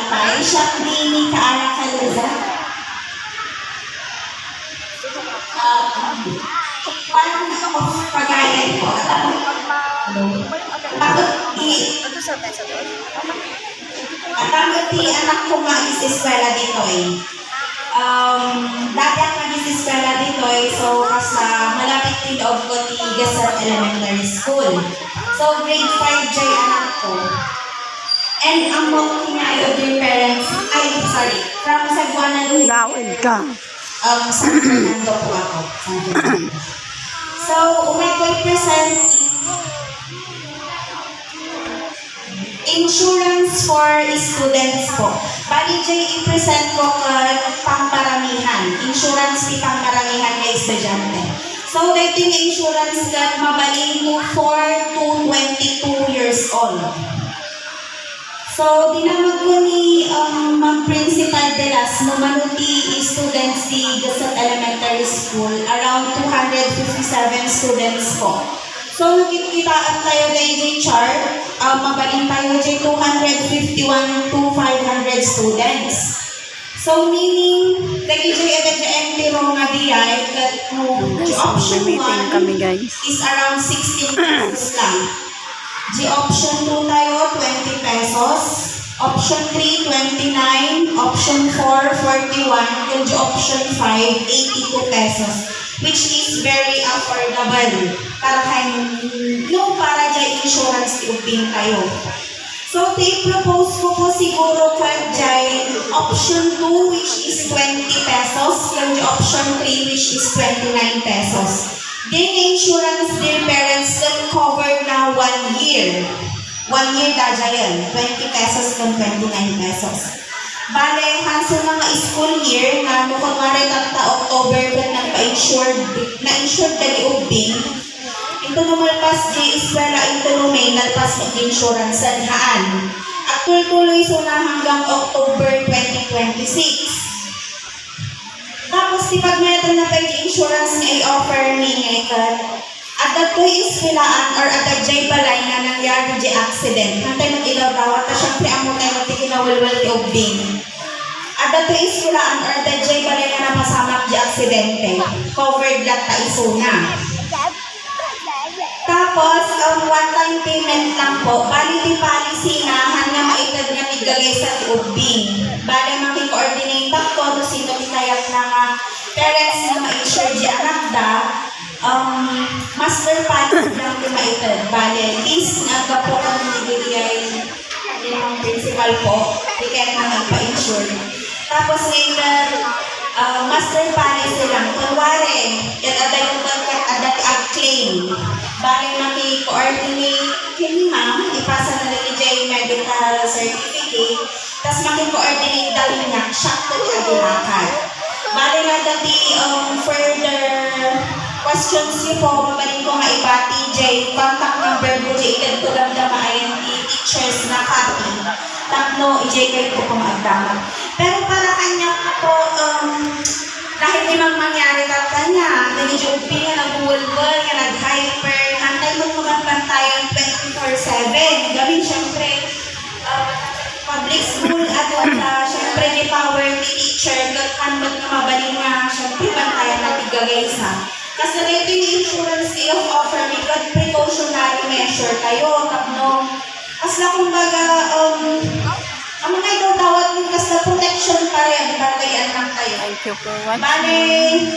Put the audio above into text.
tayo. Siya ni Kaara Caluza. Parang pagayan ko. Bakit anak ko mag-iseskwela dito eh. Dati ang mag-iseskwela dito eh, so kasi malapit din loob ko ni Gasar Elementary School. So grade 5 jay anak ko. And ang mga kinaay of their parents, from Sagwanan San Fernando po ako. So, umay ko i-present insurance for students po. Bali, jay i-present ko pangparamihan. Insurance di pangparamihan ng estudyante. So, dating insurance ka mabalin mo 4 to 22 years old. So, dinamag ko ni Principal de las Numanuti students di Gasat Elementary School, around 257 students po. So, nakikita tayo kay chart, mabalin tayo kay 251 to 500 students. So, meaning, kay JMT nga diay, option 1 is around 16 pesos lang. Option 2 tayo, 20 pesos. Option 3, 29. Option 4, 41. And option 5, 82 pesos. Which is very affordable. Para dyan insurance iupin tayo. So, propose ko po siguro dyan option 2, which is 20 pesos. And option 3, which is 29 pesos. Then, insurance their parents can cover na 1 year. 1 year dadya yan. 20 pesos ng 29 pesos. Bale, hansa mga school year na kunwari October ka na-insured ka ni Ubing. Ito numalpas di eskwela ito lumay nalpas mag-insurance sa dihaan. At tuloy so na hanggang October 2026. Tapos, tipag na ito na pag-insurance nga i-offer ni ngayon, at ito iskilaan or at jay balay na nangyari di accident. Nantay mag-ilaw-daw at syempre amo tayo magtikinawalwal di ubing. At ito iskilaan or at jay balay na napasamak di aksidente. Covered lahat na isuna. Tapos, one-time payment lang po, bali di policy na hanya maitag na nigagay sa ubing. Bali maki-coordinate ako sino itayat na nga parents na ma-insure di anak da, master policy lang di maitag. Bali, list na po kami nibigay yung principal po, di kaya na nagpa-insure. Tapos later, master policy lang. Kunwari, ada yung claim. Bali maki-coordinate kini ma'am, ipasa na lang yung medical certificate, tapos maki-coordinate daw niya, siya to i-agilakad. Bali nga dati further questions niyo po, mabalin ko nga ibati jay, contact number ko jay, itag ko lang na ma-INT teachers na copy. Tapno, ijay kayo po kung magdama. Pero para kanya po, kahit limang mangyari ka kanya, nag-jooping nga, nag-wulwal, nga nag-hyper, hantay mo magpantayan 24/7. Gawin, syempre, public school at syempre, may power ni teacher, handog na mabaling nga, syempre, pantayan na tigagay sa. Kasi ito yung insurance of offer, may precautionary measure kayo, tapno. As na kumbaga, ang mga ikaw tawag yung kasi protection pa rin, para kayo anak kayo. Thank you for watching. Bale,